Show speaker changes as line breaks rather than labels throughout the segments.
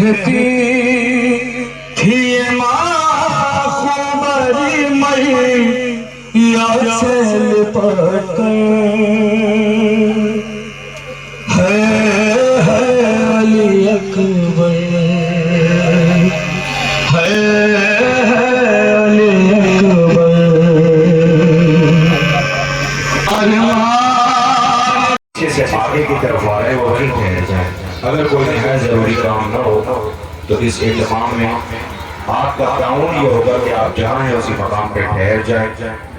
کہتی تھی ماں خبری یا سے لپٹ کر ہے علی اکبر ہے علی اکبر
سے آگے کی طرف آ رہے وہ وہیں ٹھہر جائیں. اگر کوئی نہایت ضروری کام نہ ہو تو اس اہتمام میں آپ کا تعاون یہ ہوگا کہ آپ جہاں ہیں اسی مقام پہ ٹھہر جائیں.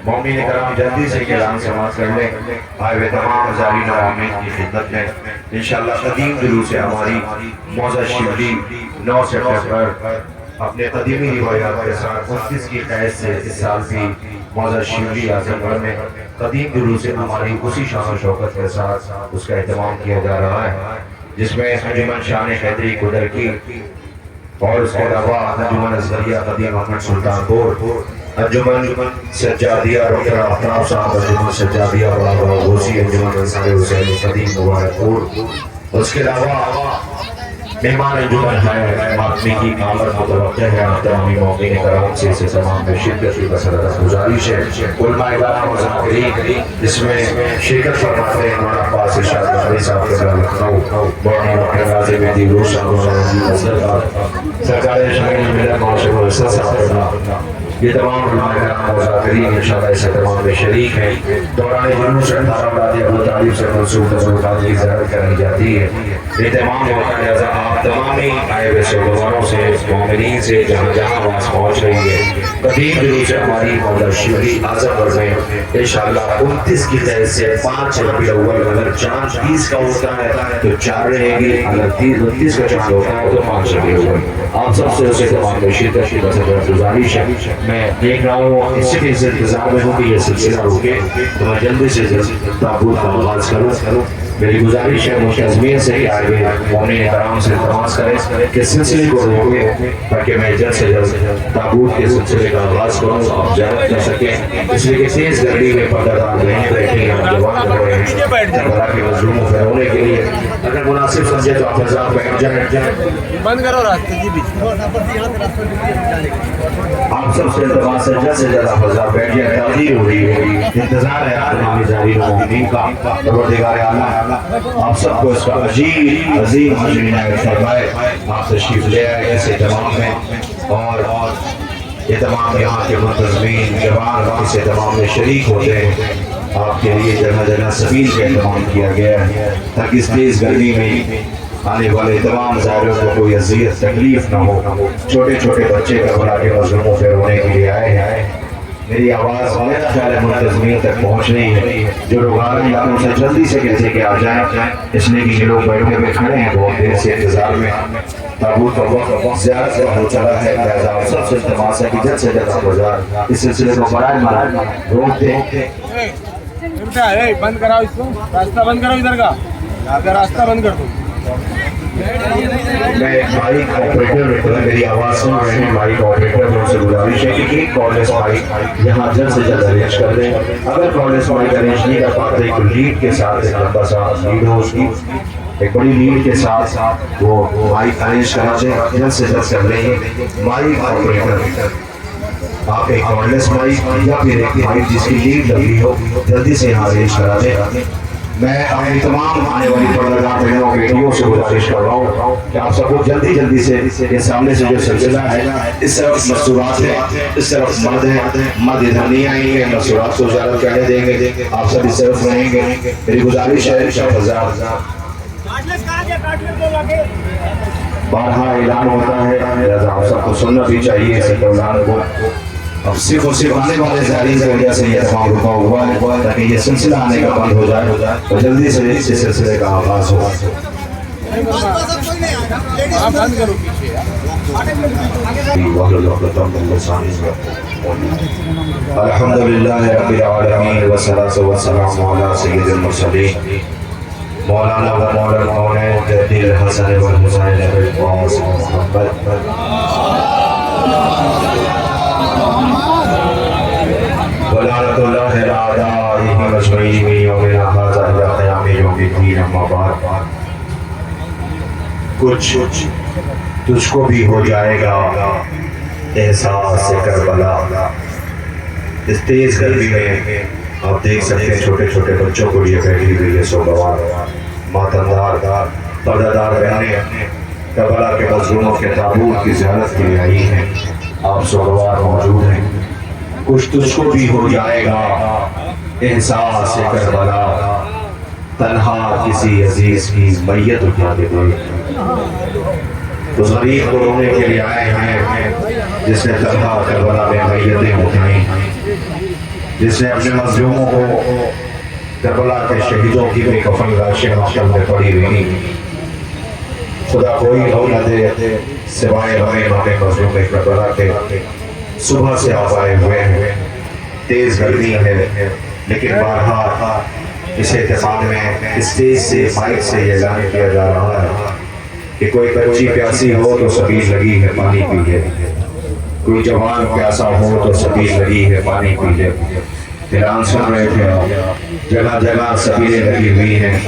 مومنین کرام جلدی سے اعلان سماعت کر لیں. آئے ہوئے تمام حضارین و عامین کی خدمت میں انشاءاللہ قدیم جلوس سے ہماری معزز شبلی 9 سپٹمبر اپنے قدیمی روایات کے ساتھ 29 کی قید سے اس سال بھی معزز شبلی اعظم گڑھ میں قدیم جلوس سے ہماری اسی شان و شوکت کے ساتھ اس کا اہتمام کیا جا رہا ہے، جس میں انجمن شان حیدری قدر کی اور اس کے علاوہ انجمن ازہریہ قدیم احمد سلطان پور، انجمن سجادیہ رکھرا احترام صاحب، انجمن سجادیہ بڑا غوثی، انجمن انصار حسین قدیم مبارک پور، اس کے علاوہ مہمان انجمن ہے ماتمی کی کامر متوقع ہے. احترامی مومنین کرام سے اس تمام میں شرکت کی بسرت گزارش ہے. علماء کرام و ذاکرین جس میں شرکت فرماتے ہیں مولانا عباس ارشاد بخاری صاحب کے لکھنؤ، مولانا ڈاکٹر غازی مہدی روش صاحب، سرکار شاہین ملت معاشر الحسن صاحب، یہ تمام علماء کرام و ذاکرین انشاءاللہ اس اہتمام میں شریک ہیں. دوران جلوس 18 اولاد ابو طالب سے منسوب حضور خان کی زیارت کرائی جاتی ہے. اہتمام میں وقت لہذا آپ تمامی آئے ہوئے سوگواروں سے مومنین سے جہاں جہاں آواز پہنچ رہی ہے قدیم جلوس ہماری معزز شبلی اعظم گڑھ میں انشاءاللہ 29 کی قید سے 5 ربیع الاول اگر چاند 30 کا ہوتا ہے تو 4 رہے گی، اگر 29 کا چاند ہوتا ہے تو 5 ربیع الاول. آپ سب سے اسے تمام میں شرکت کی بسرت گزارش ہے. میں دیکھ رہا ہوں اسی کے انتظار میں ہوں کہ یہ سلسلہ رکے تو میں جلدی سے جلد تابوت کا آغاز کروں. میری گزارش ہے مشتزمین سے کہ آئے مومنین کرام سے تماس کریں کہ سلسلے کو روکیں تاکہ میں جلد سے جلد تابوت کے سلسلے کا آغاز کروں اور زیارت کر سکیں. اس لیے کہ تیز گرمی میں پردہ نہیں بیٹھے ہیں، جوان رہے ہیں کربلا کے مظلوموں سے رونے کے لیے. اگر مناسب سمجھے تو آپ حضرات بیٹھ جائیں.
بند کرو راستے کی بھی.
آپ سب سے التماس ہے جلد سے جلد آپ حضرات بیٹھ جائیں. تاخیر ہو رہی ہے، انتظار ہے تمام حضارین و مومنین کا. پروردگار اعلیٰ آپ سب کو اس کا عظیم حجم عنایت فرمائے. آپ تشریف لے آئے اس اہتمام میں اور یہ تمام یہاں کے منتظمین جوان اس اہتمام میں شریک ہوتے ہیں. آپ کے لیے جگہ جگہ سبیل کا اہتمام کیا گیا ہے تاکہ اس تیز گرمی میں آنے والے تمام زائروں کو کوئی اذیت تکلیف نہ ہو. چھوٹے چھوٹے بچے کربلا کے مظلوموں پہ رونے کے لیے آئے ہیں. میری آواز میرا خیال ہے منتظمین تک پہنچ رہی ہے. جو لوگ آ رہے ہیں ان سے جلدی سے کہتے کہ آ جائیں، اس لیے کہ یہ لوگ بیٹھے ہوئے کھڑے ہیں بہت دیر سے انتظار میں. تابوت کا وقت زیادہ سے ہو چلا ہے، لہٰذا آپ سب سے التماس ہے کہ جلد سے جلد آپ اس سلسلے کو برائے مراد روک دیں.
بند کراؤ اس کو، راستہ بند کراؤ ادھر کا، یہاں کا راستہ بند کر دو.
میں مائک آپریٹر میری آواز سن رہے ہیں، مائک آپریٹر سے گزارش ہے کہ ایک کارڈلیس مائک یہاں جلد سے جلد ارینج کر دیں. اگر کارڈلیس مائک ارینج نہیں کر پاتے ایک لیڈ کے ساتھ ایک لمبا سا لیڈ ہو، اس کی ایک بڑی لیڈ کے ساتھ وہ مائک ارینج کرا دیں. جلد سے جلد کر لیں. مائک آپریٹر آپ ایک کارڈلیس مائک یا پھر ایک مائک جس کی لیڈ لگی ہو جلدی سے یہاں ارینج کرا دیں. میں اپنی تمام آنے والی پردگار بہنوں بیٹیوں سے گزارش کر رہا ہوں کہ آپ سب کو جلدی جلدی سے یہ سامنے سے جو سلسلہ ہے اس طرف مستورات ہے، اس طرف مرد ہے، مرد ادھر نہیں آئیں گے، مستورات کو زیارت کرنے دیں گے. آپ سب اس طرف رہیں گے. میری گزارش ہے شاہ فضاد بارہا اعلان ہوتا ہے، لہٰذا آپ سب کو سننا بھی چاہیے اس اعلان کو. اب صرف اور صرف آنے والے زائرین کی وجہ سے یہ تمام رکا ہوا ہے تاکہ یہ سلسلہ آنے کا بند ہو جائے اور جلدی سے اس سلسلے کا آغاز ہو. الحمدللہ رب العالمین والصلاة والسلام علی سید المرسلین مولانا و مولا الکونین جد الحسن والحسین بالقاسم محمد ولعنت اللہ اعدائہ مجمعین من یومنا ھذا الی قیام یوم الدین. اما بعد، کچھ تجھ کو بھی ہو جائے گا احساس کربلا۔ اس تیز گرمی میں آپ دیکھ سکتے ہیں چھوٹے چھوٹے بچوں کو لیے بیٹھی ہوئی ہے سوگوار ماتمدار پردہ دار بہنیں کربلا کے مظلوموں کے تابوت کی زیارت کے لیے آئی ہیں۔ آپ سوگوار موجود ہیں۔ کچھ تجھ کو بھی ہو جائے گا احساس کربلا، تنہا کسی عزیز کی میت اٹھا کے دے۔ اس غریب کو رونے کے لیے آئے ہیں جس نے تنہا کربلا میں میتیں اٹھائیں، جس نے اپنے مظلوموں کو کربلا کے شہیدوں کی بے کفن لاشیں محشر میں پڑی ہوئی۔ خدا کوئی ہو نہ دے سوائے ہمیں مظلوم کربلا کے۔ صبح سے آپ آئے ہوئے ہیں، تیز گرمی ہے، لیکن بارہا اس اہتمام میں اسٹیج سے مائک سے یہ اعلان کیا جا رہا ہے کہ کوئی بچی پیاسی ہو تو سبیل لگی ہے پانی پی لے، کوئی جوان پیاسا ہو تو سبیل لگی ہے پانی پی لے۔ اعلان سن رہے تھے آپ، جگہ جگہ سبیلیں لگی ہوئی ہیں،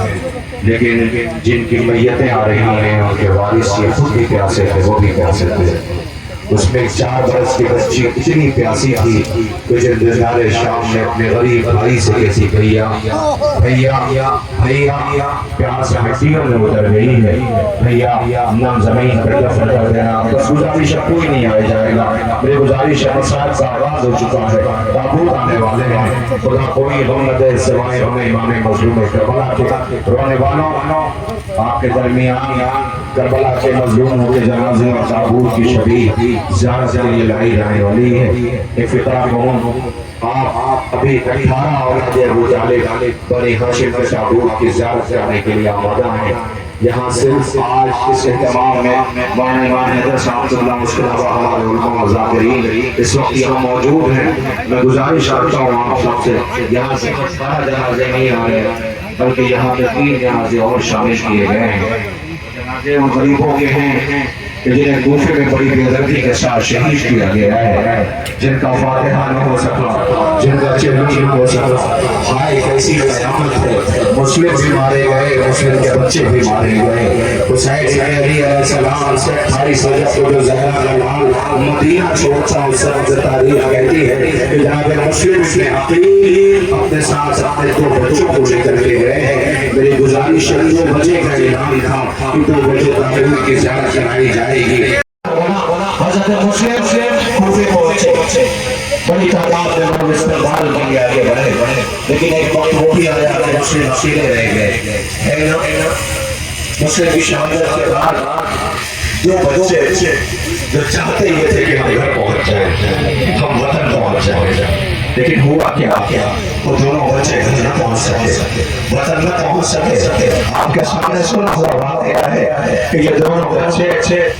لیکن جن کی میتیں آ رہی ہیں ان کے وارث یہ خود بھی پیاسے تھے، وہ بھی پیاسے تھے۔ اس میں 4 برس کی بچی اتنی پیاسی تھی کہ جب نظارے شام میں اپنے غریب بھائی سے کہتی بھیا بھیا بھیا پیاس مٹیوں میں اتر گئی ہے، بھیا نم زمین پر دفن کر دینا۔ بس گزارش اب کوئی نہیں آئے جائے گا، میری گزارش ہے مساعد کا آغاز ہو چکا ہے، تابوت آنے والے ہیں، خدا کوئی غم نہ دے سوائے ہمیں امام مظلوم کربلا کے۔ رونے والوں آپ کے درمیان کربلا کے مظلوموں کے جنازے اور تابوت کی شبیہ زیارت کے لیے لائی جانے والی ہے۔ افتتاح کو آپ ابھی 18 اولاد ابو طالب بنی ہاشم کے تابوت کی زیارت کرنے کے لیے آمادہ ہیں۔ یہاں صرف آج اس اہتمام میں مولانا حیدر صاحب اللہ اس کے علاوہ ہمارے علماء وزاکرین اس وقت یہاں موجود ہیں۔ میں گزارش کرتا ہوں آپ سب سے، یہاں سے 12 جنازے نہیں آ رہے بلکہ یہاں پہ 3 جنازے اور شامل کیے گئے ہیں۔ جنازے ان غریبوں کے ہیں کہ جنہیں کوفے میں بڑی بے دردی کے ساتھ شہید کیا گیا ہے، جن کا فاتحہ نہ ہو سکا، جن کا چہرہ نہ ہو سکا۔ ہائے کیسی قیامت ہے، مسلم بھی مارے گئے، مسلم کے بچے بھی مارے گئے۔ حسین علیہ السلام سے 28 رجب کو جو زہرا لال مدینہ چھوڑتا اس وقت تاریخ کہتی ہے کہ جناب مسلم ابن عقیل اپنے ساتھ اپنے 2 بچوں کو لے کر کے گئے ہیں۔ میری گزارش ہے 2 بجے کا اعلان تھا کہ 2 بجے تاریخ کی زیارت کرائی جائے گی۔ حضرت مسلم سے کوفے پہنچے، بڑی تعداد میں لوگ استقبال کے لیے آگے بڑھے، لیکن ایک وقت وہ بھی آیا کہ مسلم اکیلے رہ گئے۔ ہے نا مسلم کی شہادت کے بعد 2 بچے جو چاہتے یہ تھے کہ ہم گھر پہنچ جائیں، ہم وطن پہنچ جائیں، لیکن ہوا کیا وہ دونوں بچے گھر نہ پہنچ سکے، وطن نہ پہنچ سکے۔ آپ کے سامنے سنا ہوا واقعہ ہے کہ یہ دونوں بچے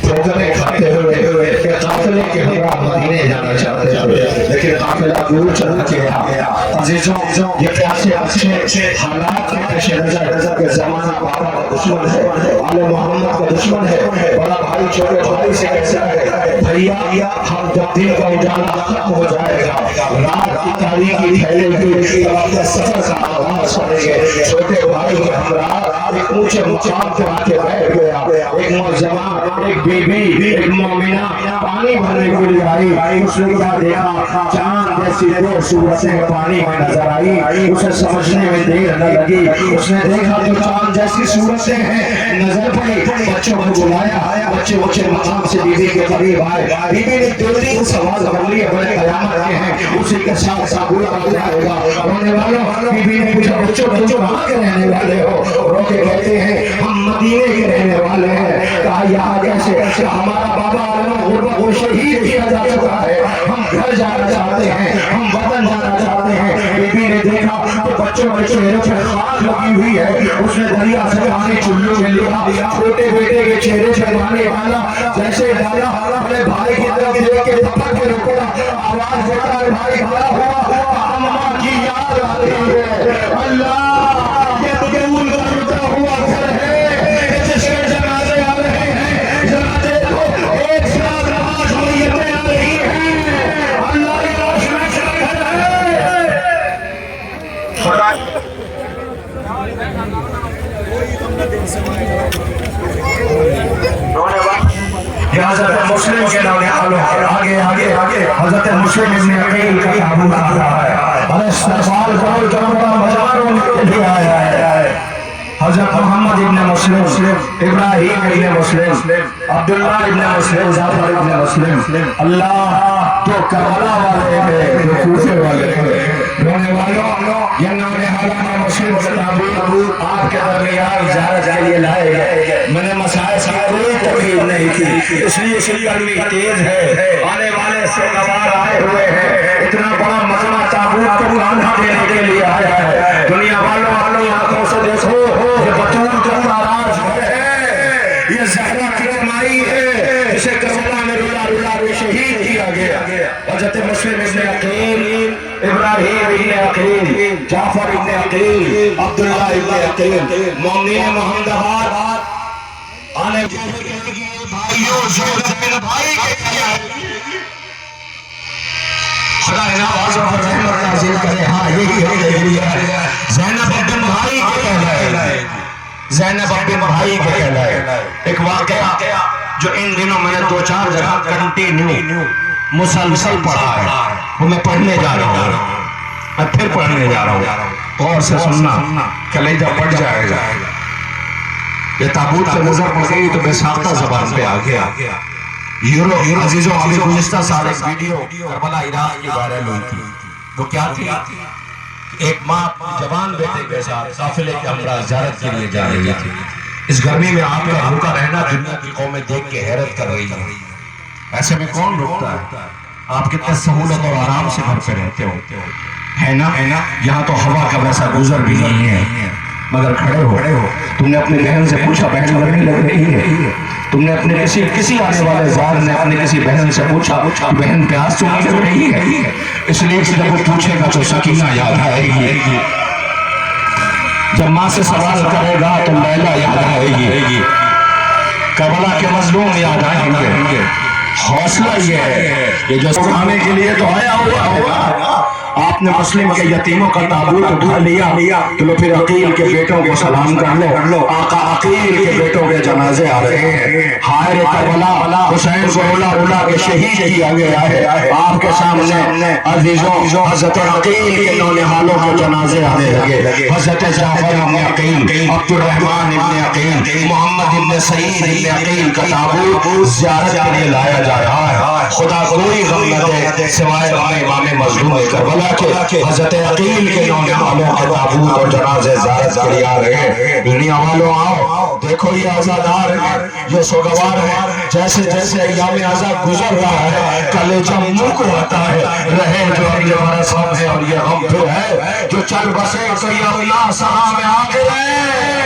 ٹھوکریں کھاتے ہوئے قافلے کے ہمراہ مدینے جانا چاہتے تھے، لیکن قافلہ دور چلا گیا۔ عزیزوں یہ پیاسے اچھے حالات کے پیش نظر کہ زمانہ بابا کا دشمن ہے، آل محمد کا دشمن ہے، بڑا بھائی چھوٹے بھائی سے کہتا ہے بھیا ہم جب دن کا اجالا ختم ہو جائے گا، رات کی تاریخی پھیلے ہوئی وقت سفر کا آغاز کریں گے۔ چھوٹے بھائی کے ہمراہ ایک اونچے مقام پہ آ کے بیٹھ گیا، ایک ملزمہ، ایک بی بی، ایک مومنہ پانی بھرنے کے لیے آئی۔ اس نے کیا دیکھا، چاند جیسی 2 صورتیں پانی میں نظر آئی۔ اسے سمجھنے میں دیر نہ لگی، اس نے دیکھا کہ چاند جیسی صورتیں ہیں، نظر پڑی، بچوں کو بلایا، بچے مقام سے بی بی کے قریب آئے۔ بی بی نے جلدی کو سوال کر لیا، بڑے قیامت کے ہیں، اسی کے ساتھ سابورہ ہو جائے گا۔ رونے والوں بی بی نے پوچھا بچوں کہاں کے رہنے والے ہو؟ رو کے کہتے ہیں ہم مدینے کے رہنے والے ہیں۔ کہا یہاں کیسے؟ ہمارا بابا غربت کو شہید کیا جا چکا ہے، ہم گھر جانا چاہتے ہیں، ہم وطن جانا چاہتے ہیں۔ بی بی نے دیکھا کہ بچوں کے چہروں پر خاک لگی ہوئی ہے، اس نے دریا سے پانی چلو میں لیا، چھوٹے بیٹے کے چہرے سے پانی ڈالا، جیسے ڈالا اپنے بھائی کی طرف دیکھ کے تھپک کے رکا، آواز دیتا ہے بھائی کھڑا ہوا، اماں کی یاد آتی ہے، اللہ یہ دور کا ہوا گھر ہے جس کے جنازے آ رہے ہیں، جنازے کو ایک ساتھ نماز ہوئی آ رہی ہے، اللہ کی روشنی سے گھر ہے۔ حضرت مسلم کے نوجوانوں آگے آگے آگے حضرت مسلم ابن عقیل کا تابوت آ رہا ہے اور استقبال کرو جناب مزاروں کے لیے آیا ہے حضرت محمد ابن مسلم ابراہیم ابن مسلم عبداللہ ابن مسلم جعفر ابن مسلم اللہ تو کربلا والے ہیں جو کوفے والے ہیں رونے والوں یہ نوجوان مسلم کا تابوت آپ کے درمیان زیارت کے لیے لائے گئے میں نے مسائل کی کوئی تقریر نہیں کی اس لیے گرمی تیز ہے آنے والے سوگوار آئے ہوئے ہیں اتنا بڑا مجمع تابوت کو کاندھا دینے کے لیے آیا ہے دنیا والوں اپنی آنکھوں سے دیکھو یہ بطول کا تاراج ہے یہ زہرا کی کمائی ہے اسے کربلا میں رولا رولا رو شہید کیا گیا حضرت مسلم ابن عقیل ابراہیم ابن عقیل جعفر ابن عقیل عبداللہ ابن عقیل مومنین محمد آباد آنے بھائیوں زیادہ بھائی کے کیا خدا نوازوں پر رحمت نازل کرے ہاں یہی ہے زینب بن بھائی کے کہلائے زینب بن بھائی کے کہلائے ایک واقعہ جو ان دنوں میں نے 2-4 جگہ کنٹینیو مسلسل پڑھا ہے وہ میں پڑھنے جا رہا ہوں میں پھر پڑھنے جا رہا ہوں غور سے سننا کلیجہ پڑ جائے گا یہ تابوت سے نظر پڑ گئی تو بے ساختہ زبان پہ آ گیا عزیزوں ابھی گزشتہ سال ایک ویڈیو کربلا عراق کی وائرل ہوئی تھی وہ کیا تھی ایک ماں اپنے جوان بیٹے کے ساتھ قافلے کے ہمراہ زیارت کے لیے جا رہی تھی اس گرمی میں آپ کا بھوکا رہنا دنیا کی قومیں دیکھ کے حیرت کر رہی ہیں ایسے میں کون روکتا ہے آپ کتنے سہولت اور آرام سے گھر پہ رہتے ہو ہے نا یہاں تو ہوا کا ویسا گزر بھی نہیں ہے مگر کھڑے ہو تم نے اپنی بہن سے پوچھا بہن گرمی لگ رہی ہے تم نے اپنے کسی آنے والے زار نے اپنے کسی بہن سے پوچھا بہن پیاس تو نہیں لگ رہی ہے اس لیے کہ جب وہ پوچھے گا تو سکینہ یاد آئے گی جب ماں سے سوال کرے گا تو لیلا یاد آئے گی کربلا کے مظلوم یاد آئیں گے حوصلہ یہ ہے کہ جو سکھانے کے لیے تو آیا ہوا ہوگا آپ نے مسلم کے یتیموں کا تابوت اٹھا لیا تو لو پھر عقیل کے بیٹوں کو سلام کر لو آقا عقیل کے بیٹوں کے جنازے آ رہے ہیں حائر کربلا حسین کو رولا رولا کے شہید کیا گیا ہے آپ کے سامنے عزیزوں حضرت عقیل کے نونہالوں کے جنازے آنے لگے حضرت جعفر ابن عقیل عبد الرحمن ابن عقیل محمد ابن سعید ابن عقیل کا تابوت زیارت کے لیے لایا جا رہا ہے خدا کوئی غم نہ دے سوائے امام مظلوم کربلا کہ حضرت عقیل کے نونہالوں کے تابوت اور جنازے زیارت کے لیے آ رہے ہیں دنیا والوں آؤ دیکھو یہ عزادار ہے یہ سوگوار ہے جیسے جیسے ایام عزا گزر رہا ہے کلیجہ منہ کو آتا ہے رہے جو اگلے برس ہم ہے اور یہ غم پھر ہے جو چل بسے تو یہ اللہ سہا میں آگے رہے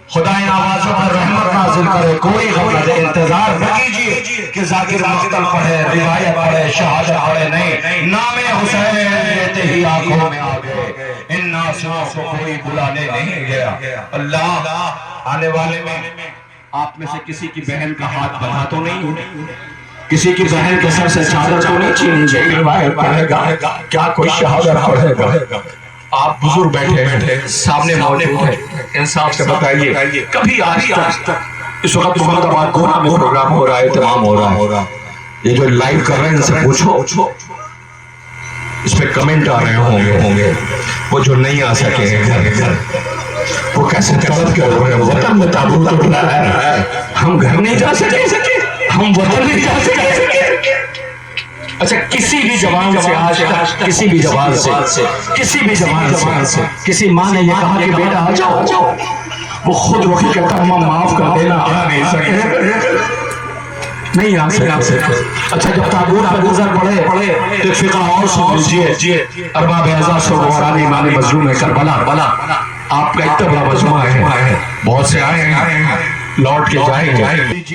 خدا ان آوازوں پر رحمت نازل کرے کوئی غم نہ دے انتظار نہ کیجئے کہ ذاکر مقتل پڑھے روایت پڑھے شہادت پڑھے نہیں نام حسین لیتے ہی آنکھوں میں آگے ان ناسوں کو کوئی بلانے نہیں گیا اللہ آنے والے میں آپ میں سے کسی کی بہن کا ہاتھ بندھا تو نہیں کسی کی بہن کے سر سے چادر تو نہیں چھینی گئی روایت پڑھے گا کیا کوئی شہادت پڑھے گا آپ بزرگ بیٹھے سامنے موجود ہیں انصاف سے بتائیے کبھی آج تک اس وقت محمد آباد گونا میں پروگرام ہو رہا ہے اہتمام ہو رہا ہے یہ جو لائیو کر رہے ہیں ان سے پوچھو اس پہ کمنٹ آ رہے ہوں گے وہ جو نہیں آ سکے ہیں گھر وہ کیسے تڑپ کے ہو رہے ہیں وطن میں تابوت اٹھا ہے ہم گھر نہیں جا سکے ہم وطن نہیں جا سکے اچھا کسی بھی زبان سے آج تک کسی بھی زبان سے کسی ماں نے یہ کہا کہ بیٹا آ جاؤ وہ خود وقت کہتا ہم معاف کر دینا آ نہیں سکے نہیں آ سکے اچھا جب تابوت پر گزر پڑے تو فقہ اور سن لیجئے ارباب اعزاز سوگواران امام مظلوم کربلا آپ کا اتنا بڑا مجموعہ ہے بہت سے آئے ہیں لوٹ کے جائیں گے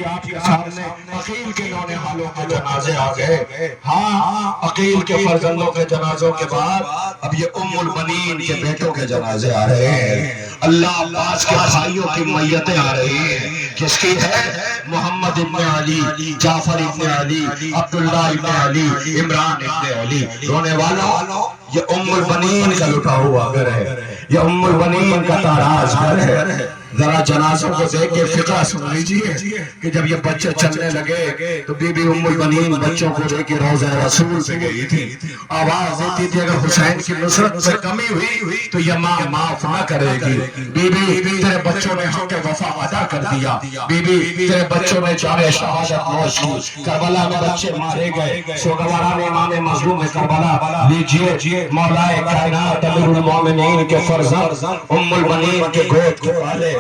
آپ کے سامنے عقیل کے نونہالوں کے جنازے آ گئے ہاں عقیل کے فرزندوں کے جنازوں کے بعد اب یہ ام البنین کے بیٹوں کے جنازے آ رہے ہیں اللہ عباس کے بھائیوں کی میتیں آ رہی ہیں کس کی ہے محمد ابن علی جعفر ابن علی عبداللہ ابن علی عمران ابن علی رونے والوں یہ ام البنین کا لٹا ہوا گھر ہے یہ ام البنین کا تاراج گھر ہے ذرا جنازوں کو دیکھ کے فقہ سن لیجئے
کہ جب یہ بچے چلنے لگے تو بی بی ام البنین بچوں کو لے کے روضہ رسول پہ گئی تھی. آواز دیتی تھی اگر حسین کی نصرت میں کمی ہوئی تو یہ ماں معاف نہ کرے گی. بی بی تیرے بچوں نے حق وفا ادا کر دیا. بی بی تیرے بچوں نے جام شہادت نوش کی. کربلا میں بچے مارے گئے. سوگواران امام مظلوم کربلا لیجئے مولا کائنات امیر المومنین کے فرزند ام البنین کے گود کے والے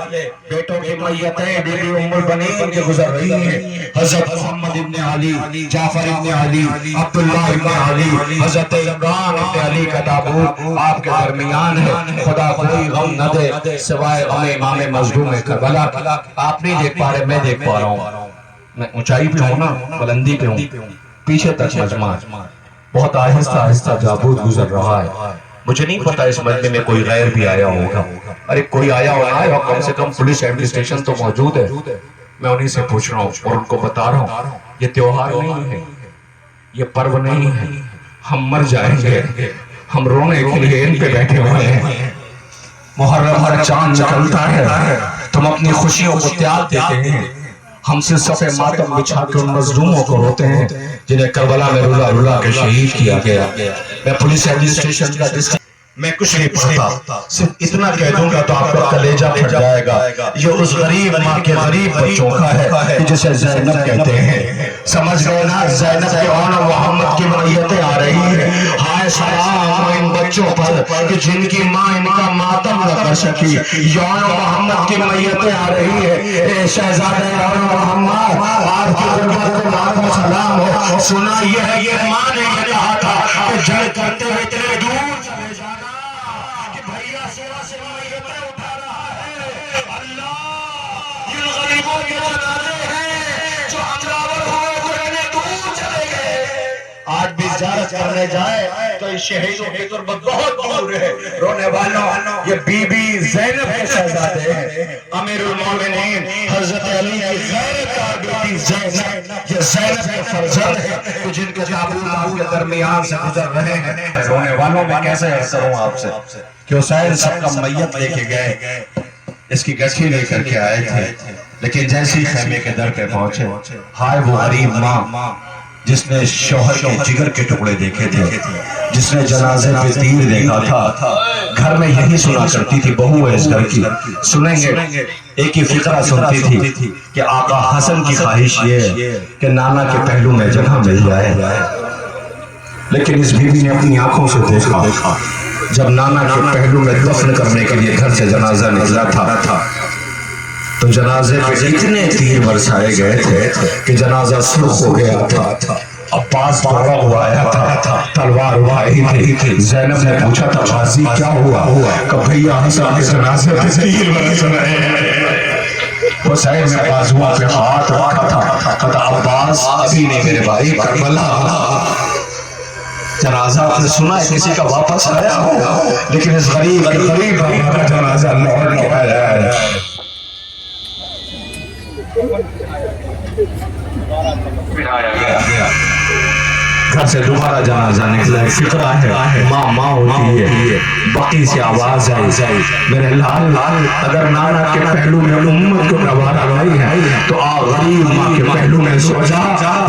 بیٹوں کی میتیں بی بی ام البنین کے گزر رہی ہیں. حضرت محمد ابن علی، جعفر ابن علی، عبداللہ ابن علی، حضرت عمران ابن علی کا تابوت آپ کے درمیان ہے. خدا کوئی غم نہ دے سوائے غم امام مظلوم کربلا. آپ نہیں دیکھ پا رہے، میں دیکھ پا رہا ہوں. میں اونچائی پہ ہوں نا، بلندی پہ ہوں، پیچھے تک مجمع بہت آہستہ آہستہ تابوت گزر رہا ہے. مجھے نہیں پتا اس مجمع میں کوئی غیر بھی آیا ہوگا. ارے کوئی آیا ہونا ہے، اور کم سے کم پولیس ایڈمنسٹریشن تو موجود ہے. میں انہی سے پوچھ رہا ہوں اور ان کو بتا رہا ہوں یہ تیوہار نہیں ہے، یہ پرو نہیں ہے. ہم مر جائیں گے، ہم رونے کے لیے ان پہ بیٹھے ہوئے ہیں. محرم ہر چاند نکلتا ہے، تم اپنی خوشیوں کو تیاگ دیتے ہیں. ہم سے صفِ ماتم بچھا کے ان مظلوموں کو روتے ہیں جنہیں کربلا میں رلا رلا کے شہید کیا گیا. میں پولیس ایڈمنسٹریشن کا میں کچھ نہیں پڑھتا، صرف اتنا کہہ دوں گا تو آپ کا کلیجہ پھٹ جائے گا. یہ اس غریب ماں کے غریب بچوں کا ہے جسے زینب کہتے ہیں. سمجھ گئے نا؟ زینب کے آن محمد کی میتیں آ رہی ہیں. ہائے سلام ان بچوں پر کہ جن کی ماں ان کا ماتم نہ کر سکی. یون محمد کی میتیں آ رہی ہیں. اے شہزادہ یون محمد، آپ کی غربت کو لاکھوں سلام ہو. سنا یہ ماں نے یہ کہا تھا کہ جنگ کرتے ہوئے اتنے دور چلے جانا کہ بھائیا سوا سے میتیں اٹھا رہا ہے. اللہ ان غریبوں کے جنازے ہیں جو ہمراور ہوئے گرنے دور چلے گئے. آج بھی زیارت کرنے جائے تو اس شہیدوں کی تربت بہت دور ہے. رونے والوں، یہ بی بی زینب کے شہزادے ہیں، امیر المومنین حضرت علی کی غیرت کا بیٹی زینب. یہ زینب کے فرزند ہیں جن کے تابوت آپ کے درمیان سے گزر رہے ہیں. رونے والوں میں کیسے عرض کروں آپ سے کہ حسین سب کا میت لے کے گئے، اس کی گچھی لے کر کے آئے تھے، لیکن جیسی خیمے کے در پہ پہنچے، ہائے وہ غریب ماں جس نے شوہر کے جگر کے ٹکڑے دیکھے تھے، جس نے جنازے پہ تیر دیکھا تھا. گھر میں یہی سنا کرتی تھی، بہو ہے اس گھر کی. سنیں گے ایک ہی فقرہ سنتی تھی کہ آقا حسن کی خواہش یہ ہے کہ نانا کے پہلو میں جگہ مل جائے. لیکن اس بیوی نے اپنی آنکھوں سے دیکھا جب نانا کے پہلو میں دفن کرنے کے لیے گھر سے جنازہ نکلا تھا تو جنازے پہ اتنے تیر برسائے گئے تھے کہ جنازہ سرخ ہو گیا تھا. عباس دوڑا ہوا آیا تھا، تلوار اٹھائی تھی. زینب نے پوچھا تھا غازی کیا ہوا؟ کہ بھیا حسن کے جنازے پہ تیر برس رہے ہیں. حسین نے بازوؤں پہ ہاتھ رکھا تھا، کہا عباس ابھی نہیں میرے بھائی، کربلا جنازہ آپ نے سنا ہے کسی کا واپس آیا ہو، لیکن اس غریب کا جنازہ لوٹ کے آیا ہے. گھر سے دوبارہ جنازہ نکلا. فقرہ ہے ماں ہوتی ہے. بقی سے آواز آئی میرے لال اگر نانا کے پہلو میں امت کو نوارا رہی ہے تو آ غریب ماں کے پہلو میں سو جا.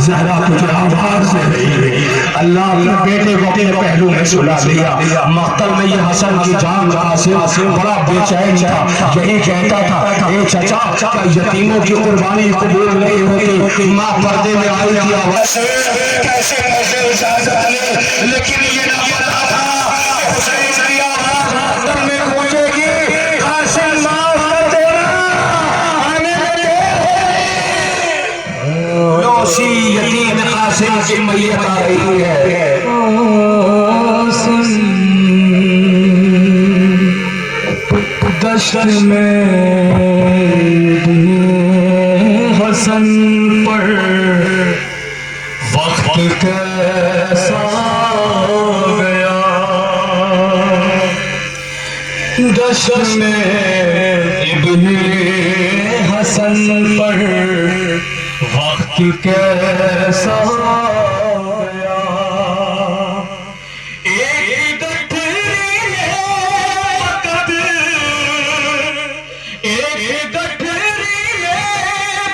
زہرا تجھے آواز دے رہی ہے. اللہ اپنے بیٹے کو اپنے پہلو میں سلا لیا. مقتل میں یہ حسن کی جان قاسم بڑا بے چین تھا. یہی کہتا تھا اے چچا کیا یتیموں کی قربانی قبول نہیں ہوتی؟ ماں پردے میں آئی تھی آواز کیسے لیکن یہ نہ پتا تھا حسین کی آواز مقتل میں پہنچے گی. قاسم معاف کر دینا، آنے دے. لوسی یتیم قاسم کی میت آ رہی ہے. دشت میں حسن پر وقت کیسا گیا. دشت میں ابن حسن پر وقت کیسا گیا. ایک گٹھری فقط ایک گٹھری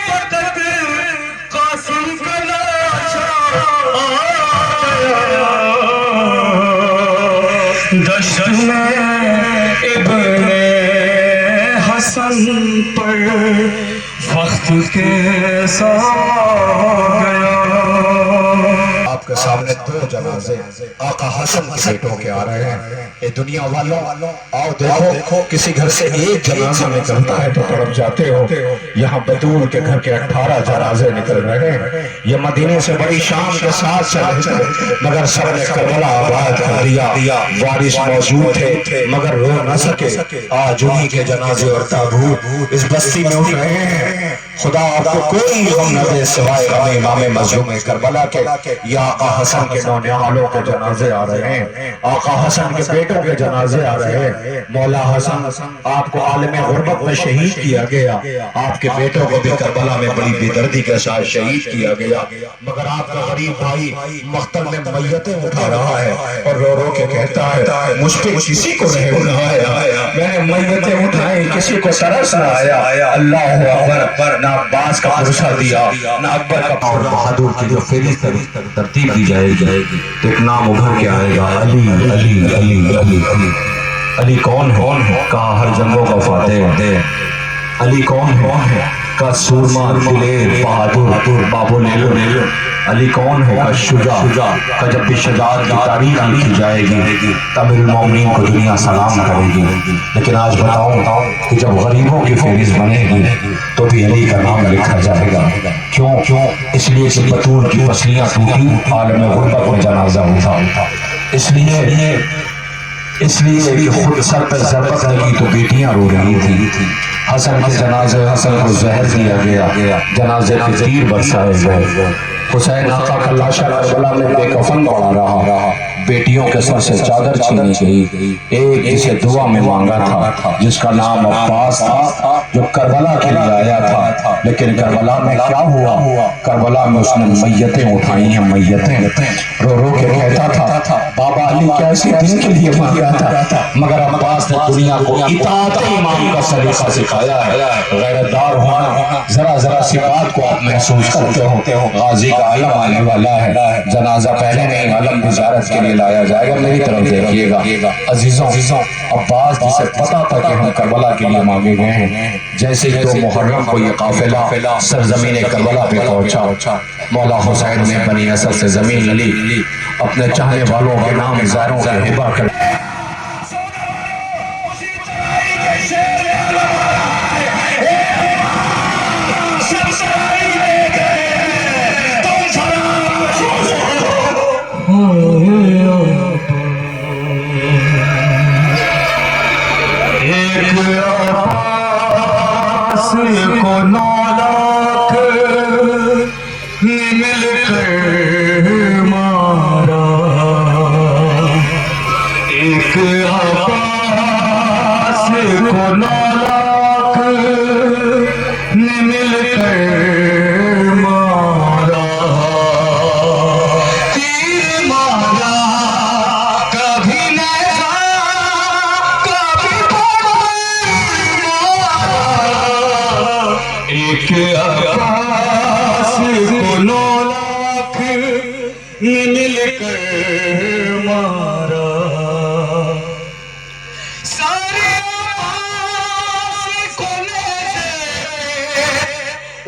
فقط
دشت میں ابن حسن پر وقت کے ساتھ گیا.
آپ کے سامنے دو جنازے آقا حسن کے بیٹوں کے آ رہے ہیں. اے دنیا والوں آؤ دیکھو کسی گھر سے ایک جنازہ نکلتا ہے تو تڑپ جاتے ہو. یہاں بطول کے گھر کے 18 جنازے نکل رہے ہیں. یہ مدینے سے بڑی شان کے ساتھ چلے تھے مگر سب نے کربلا آباد کر دیا. وارث موجود تھے مگر رو نہ سکے. آج انہی کے جنازے اور تابوت اس بستی میں اٹھ رہے ہیں. خدا آپ کو کوئی غم نہ دے سوائے غم امام مظلوم کربلا کے. یا آقا حسن کے نونہالوں کے جنازے آ رہے ہیں. آقا حسن کے بیٹوں کے جنازے آ رہے ہیں. مولا حسن آپ کو عالم غربت میں شہید کیا گیا. آپ کے بیٹوں کو بھی کربلا میں بڑی بے دردی کے ساتھ شہید کیا گیا. مگر آپ کا غریب بھائی مقتل میں میتیں اٹھا رہا ہے اور رو رو کے کہتا ہے مجھ پہ کسی کو نہیں اٹھایا. میں نے میتیں اٹھائی کسی کو ترس نہ آیا. اللہ اکبر. نہ عباس کا پرسہ دیا نہ اکبر کا.
اور بہادر کی جو فہرست ترتیب دی جائے گی تو ایک نام ابھر کے آئے گا علی علی علی علی علی. علی کون ہے؟ کہا ہر جنگوں کا فاتح. علی کون ہے؟ کا سورما دلیر بہادر بابو نیلو. علی کون ہے؟ کا شجاع. کا جب بھی شجاعت کی تاریخ لکھی جائے گی تب المومنین کو دنیا سلام کرے گی. لیکن آج بتاؤں کہ جب غریبوں کی فہرست بنے گی تو بھی علی کا نام لکھا جائے گا. کیوں؟ اس لیے کہ بطول کی پسلیاں ٹوٹی عالم غربت میں جنازہ اٹھا. اس لیے کہ خود سر پہ ضربت لگی تو بیٹیاں رو رہی تھی. حسن کے جنازے حسن کو زہر دیا گیا. جنازے کے تیر برسائے گئے. حسین آقا کا لاشا کربلا میں بے کفن پڑا رہا. بیٹیوں کے سر سے چادر چھینی گئی. ایک جسے دعا میں مانگا تھا جس کا نام عباس تھا جو کربلا کے لیے آیا تھا. لیکن کربلا میں کیا ہوا؟ کربلا میں اس نے میتیں اٹھائی ہیں. میتیں رو رو کے کہتا تھا بابا علی کیسے دن کے لیے مانگا تھا مگر عباس نے دنیا کو اطاعت امام کا سلیقہ سکھایا ہے. غیرت دار ہونا ذرا سی بات کو آپ محسوس کرتے ہو. غازی کا علم آنے والا ہے. جنازہ پہلے نہیں علم بھی زیارت کے لیے لایا جائے گا. میری طرف دیکھیے گا عزیزوں. عباس جسے پتا تھا کہ ہم کربلا کے لیے مانگے گئے ہیں جیسے ہی 2 محرم کو یہ قافلہ سرزمین کربلا پہ پہنچا مولا حسین نے بنی اسد سے زمین لی. اپنے چاہنے والوں کے نام زائروں کا ہبہ کر
کو 9 لاکھ مل کر مارا. ایک عباس کو 9 لاکھ مل کر مارا. تیر مارا کبھی نیزہ کبھی ایک عباس کو 9 لاکھ مل کر مارا. سارے عباس کو نیزے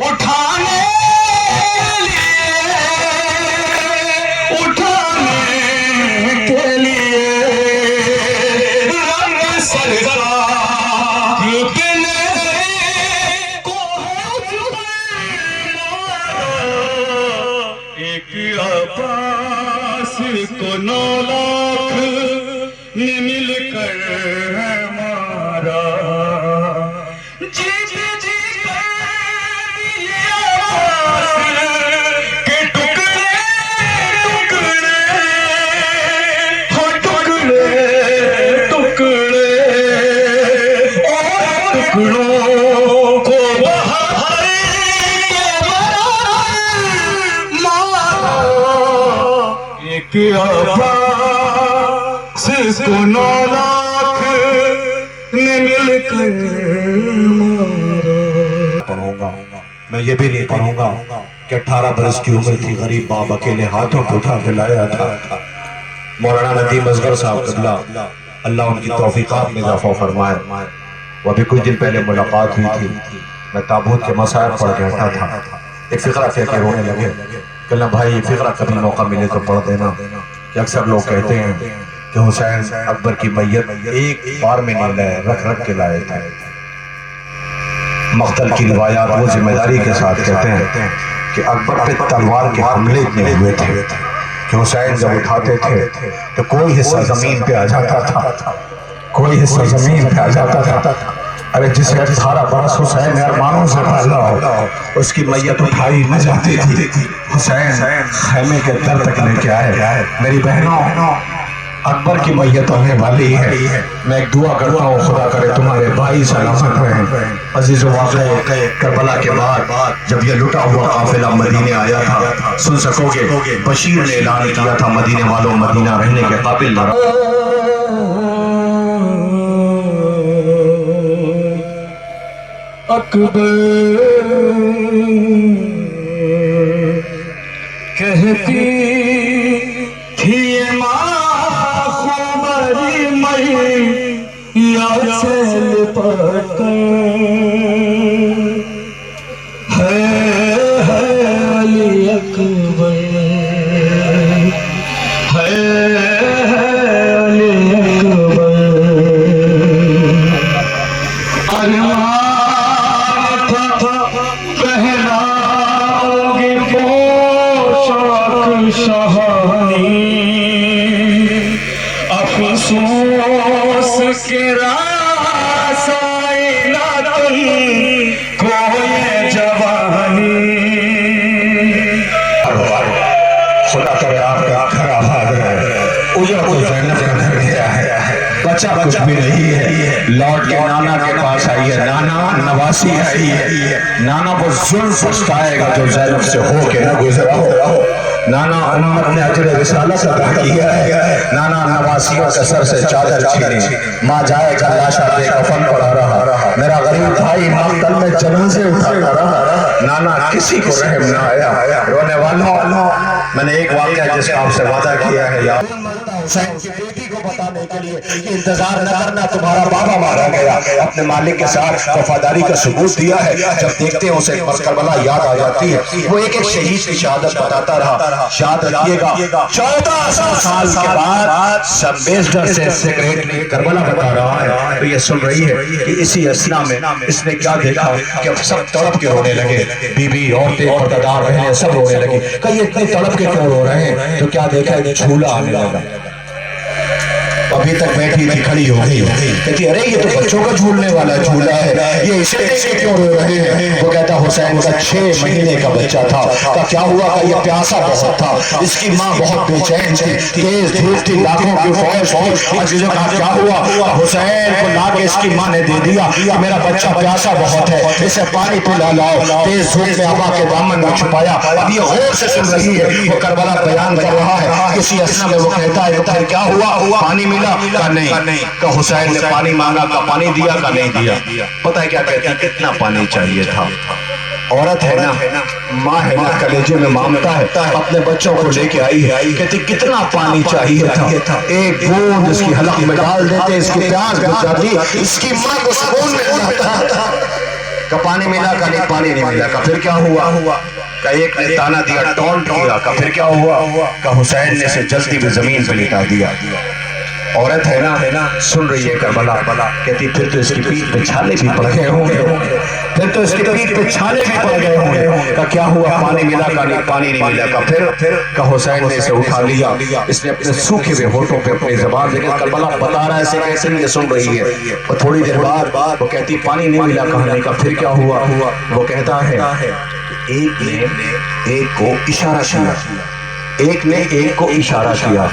اٹھانے کے لیے رنگ سرزا عباس کو 9 لاکھ مل کر مارا. جی کے ٹکڑے ہو ٹکڑے اور ٹکڑوں کو ایک عباس کو 9 لاکھ مل کر مارا.
پڑھوں گا میں یہ بھی نہیں پڑھوں گا کہ 18 برس کی عمر تھی غریب باپ اکیلے ہاتھوں کو اٹھا کے لایا تھا. مولانا ندیم اصغر صاحب قبلہ اللہ ان کی توفیقات میں اضافہ فرمائے. وہ ابھی کچھ دن پہلے ملاقات ہوئی تھی، میں تابوت کے مسائل پڑھ کے ہٹا تھا، ایک فقرہ کہہ کے رونے لگے. کہنا بھائی یہ فقرہ کبھی موقع ملے تو پڑھ دینا کہ اکثر لوگ کہتے ہیں کہ حسین اکبر کی میت ایک بار میں نہیں لائے، رکھ رکھ کے لائے تھے. مقتل کی روایات وہ ذمہ داری کے ساتھ کہتے ہیں کہ اکبر پہ تلوار کے حملے اتنے ہوئے تھے کہ حسین جب اٹھاتے تھے تو کوئی حصہ زمین پہ آ جاتا تھا، کوئی حصہ زمین پہ آ جاتا تھا. ارے جسے 18 برس حسین ارمانوں سے پالا ہو اس کی میت اٹھائی نہ جاتی تھی. حسین خیمے کے در تک لے کے آئے. میری بہنوں اکبر کی میت ہونے والی ہے. میں ایک دعا کرتا ہوں خدا کرے تمہارے بھائی سلامت رہیں. عزیز و واقع کربلا کے بعد جب یہ لٹا ہوا قافلہ مدینے آیا تھا، سن سکو گے بشیر نے اعلان کیا تھا مدینے والوں مدینہ رہنے کے قابل نہ رہو.
اکبر کہتی تھی ماں خمری میاں سے لپٹ ہے علی اکبر، ہے علی اکبر. افسوس کے راسائی نہ تم کوئی جوانی.
خدا کرے آپ کا گھر آباد رہے. اجڑ کو زینب کا گھر گیا ہے، بچہ کچھ بھی نہیں ہے. لوٹ کے نانا کے پاس آئی ہے، نانا نواسی آئی ہے. نانا کو ظلم پچھتائے گا جو زینب سے ہو کے نہ گزرا ہو. نانا امت نے اجر رسالت ادا کیا ہے. نانا نواسیوں کے سر سے چادر چھینی، ماں جائے گا لاشا بے کفن پڑا رہا. میرا غریب بھائی مقتل میں جنازے اٹھاتا رہا. نانا کسی کو رحم نہ آیا. رونے والوں میں نے ایک واقعہ جس کا آپ سے وعدہ کیا ہے یاد حسین کی بیٹی کو بتانے کے لیے کہ انتظار نہ کرنا، تمہارا بابا مارا گیا. اپنے مالک کے ساتھ وفاداری کا ثبوت دیا ہے. جب دیکھتے ہیں اسے کربلا یاد آ جاتی ہے. وہ ایک ایک شہید کی شہادت بتاتا رہا. یاد رکھیے گا 1400 سال کے بعد سبیسٹر سے سیکریٹری کربلا بتا رہا ہے تو یہ سن رہی ہے کہ اسی اثنا میں اس نے کیا دیکھا کہ سب تڑپ کے رونے لگے. بی بی عورتیں پردہ بہنیں سب رونے لگی کہ یہ اتنے تڑپ کے کیوں رو رہے ہیں؟ تو کیا دیکھا جھولا آنے لگا. ابھی تک بیٹھی تھی کھڑی ہو گئی، کہتی ارے یہ تو بچوں کا جھولنے والا جھولا ہے، یہ اسے دیکھ کے کیوں رو رہے ہیں؟ وہ کہتا حسین کا 6 مہینے کا بچہ تھا. کہ کیا ہوا کہ یہ پیاسا بہت تھا، اس کی ماں بہت بے چین تھی، تیز دھوپ تھی، لاکھوں کی فوج تھی. عزیزوں کا کیا ہوا؟ حسین کو لا کے اس کی ماں نے دے دیا کہ میرا بچہ پیاسا بہت ہے، اسے پانی پلا لاؤ. تیز دھوپ میں ابا کے دامن میں چھپایا. اب یہ غور سے سن رہی ہے. وہ کربلا بیان کر رہا ہے. کسی اثنا میں وہ کہتا ہے پھر کیا ہوا؟ پانی ملا کا نہیں. کہ حسین نے پانی مانگا کا پانی دیا کا نہیں دیا. پتہ ہے کیا کہتی ہے؟ کتنا پانی چاہیے تھا. عورت ہے نا، ماں ہے نا، کلیجے میں مامتا ہے. اپنے بچوں کو لے کے آئی ہے، کہتی کتنا پانی چاہیے تھا. ایک بوند اس کی حلق میں ڈال دیتے، اس کی پیاس بجھاتی، اس کی ماں کو سکون مل جاتا. کہ پانی ملا کا نہیں، پانی نہیں ملا. کا پھر کیا ہوا؟ کہ ایک نے تانا دیا، ٹونٹ کیا. کا پھر کیا ہوا؟ کہ حسین نے اسے جلدی میں زمین پہ لٹا دیا. عورت ہے نا، سن رہی ہے کربلا. کہتی پھر تو اس کی پیٹھ پہ چھالے بھی پڑ گئے ہوں گے، پھر تو اس کی پیٹھ پہ چھالے بھی پڑ گئے ہوں گے. کہ کیا ہوا؟ پانی ملا کا نہیں، پانی نہیں ملا. کا پھر کہ حسین نے اسے اٹھا لیا. اس نے اپنے سوکھے ہوئے ہونٹوں پہ اپنی زبان دیکھا. کربلا بتا رہا ہے اسے کیسے نہیں سن رہی ہے. اور تھوڑی دیر بعد وہ کہتی پانی نہیں ملا کہنے کا. پھر کیا ہوا؟ وہ کہتا ہے ایک نے ایک کو اشارہ کیا، ایک نے ایک کو اشارہ کیا.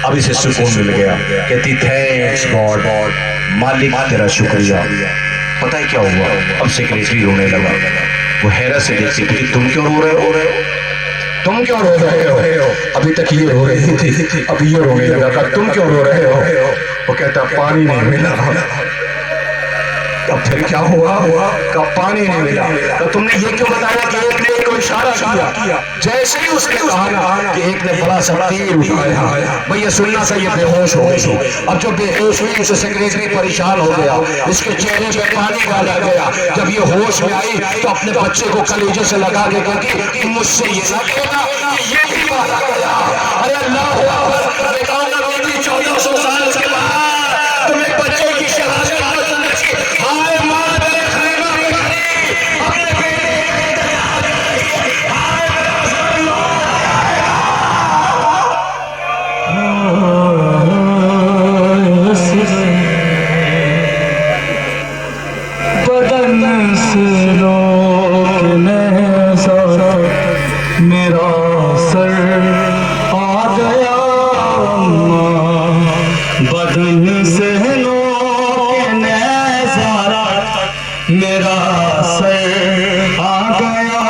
اب اسے سکون مل گیا. کہتی تھینکس گاڈ، مالک تیرا شکریہ. پتہ ہے کیا ہوا؟ اب سیکریٹری رونے لگا. وہ حیرت سے دیکھتی تھی تم کیوں رو رہے ہو؟ تم کیوں رو رہے ہو؟ ابھی تک یہ رو رہی تھی، اب یہ رونے لگا. کہ تم کیوں رو رہے ہو؟ وہ کہتا پانی نہیں ملا. اب پھر کیا ہوا؟ کہ پانی نہیں ملا. کہ تم نے یہ کیوں بتایا کہ ایک نے ایک کو اشارہ کیا. جیسے ہی اس نے کہا نا کہ ایک نے بڑا سا تیر اٹھایا, بھئی یہ سننا سا یہ بے ہوش ہو گئی. اب جب بے ہوش ہوئی اسے سیکریٹری پریشان ہو گیا, اس کے چہرے پہ پانی ڈالا گیا. جب یہ ہوش میں آئی تو اپنے بچے کو کلیجے سے لگا کے کہتی مجھ سے یہ نہ کہنا کہ یہ بھی بات آ گیا. ارے اللہ اکبر, بیٹا نبی 1400 سال کے بعد تم ایک بچے کی شہادت ہائے ماں میرے خیمہ میں کھڑی اپنے بیٹے ہائے میرا رسول
بدن سے روکنے سا میرا سر آ گیا, بدن سے روکنے سارا میرا سر آ گیا.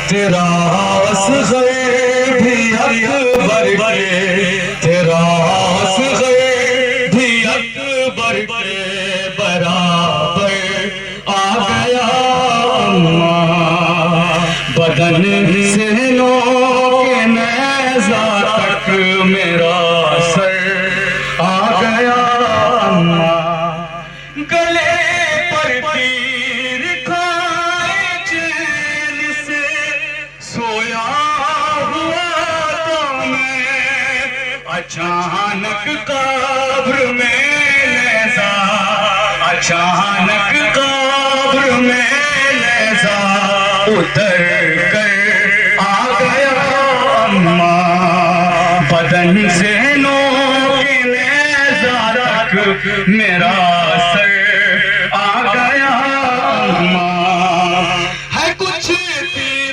تیرا اصغر بھی اکبر کے, تیرا اصغر بھی اکبر کے برابر آ گیا. بدن سے کے نیزہ تک میرا سر آ گیا. گلے پر تیر کھائے چین سے سویا ہوا تو میں, اچانک قبر میں نیزہ, اچانک قبر میں نیزہ اتر کر آ گیا. بدن سے کے نیزہ تک میرا سر آ گیا. ہے کچھ تیر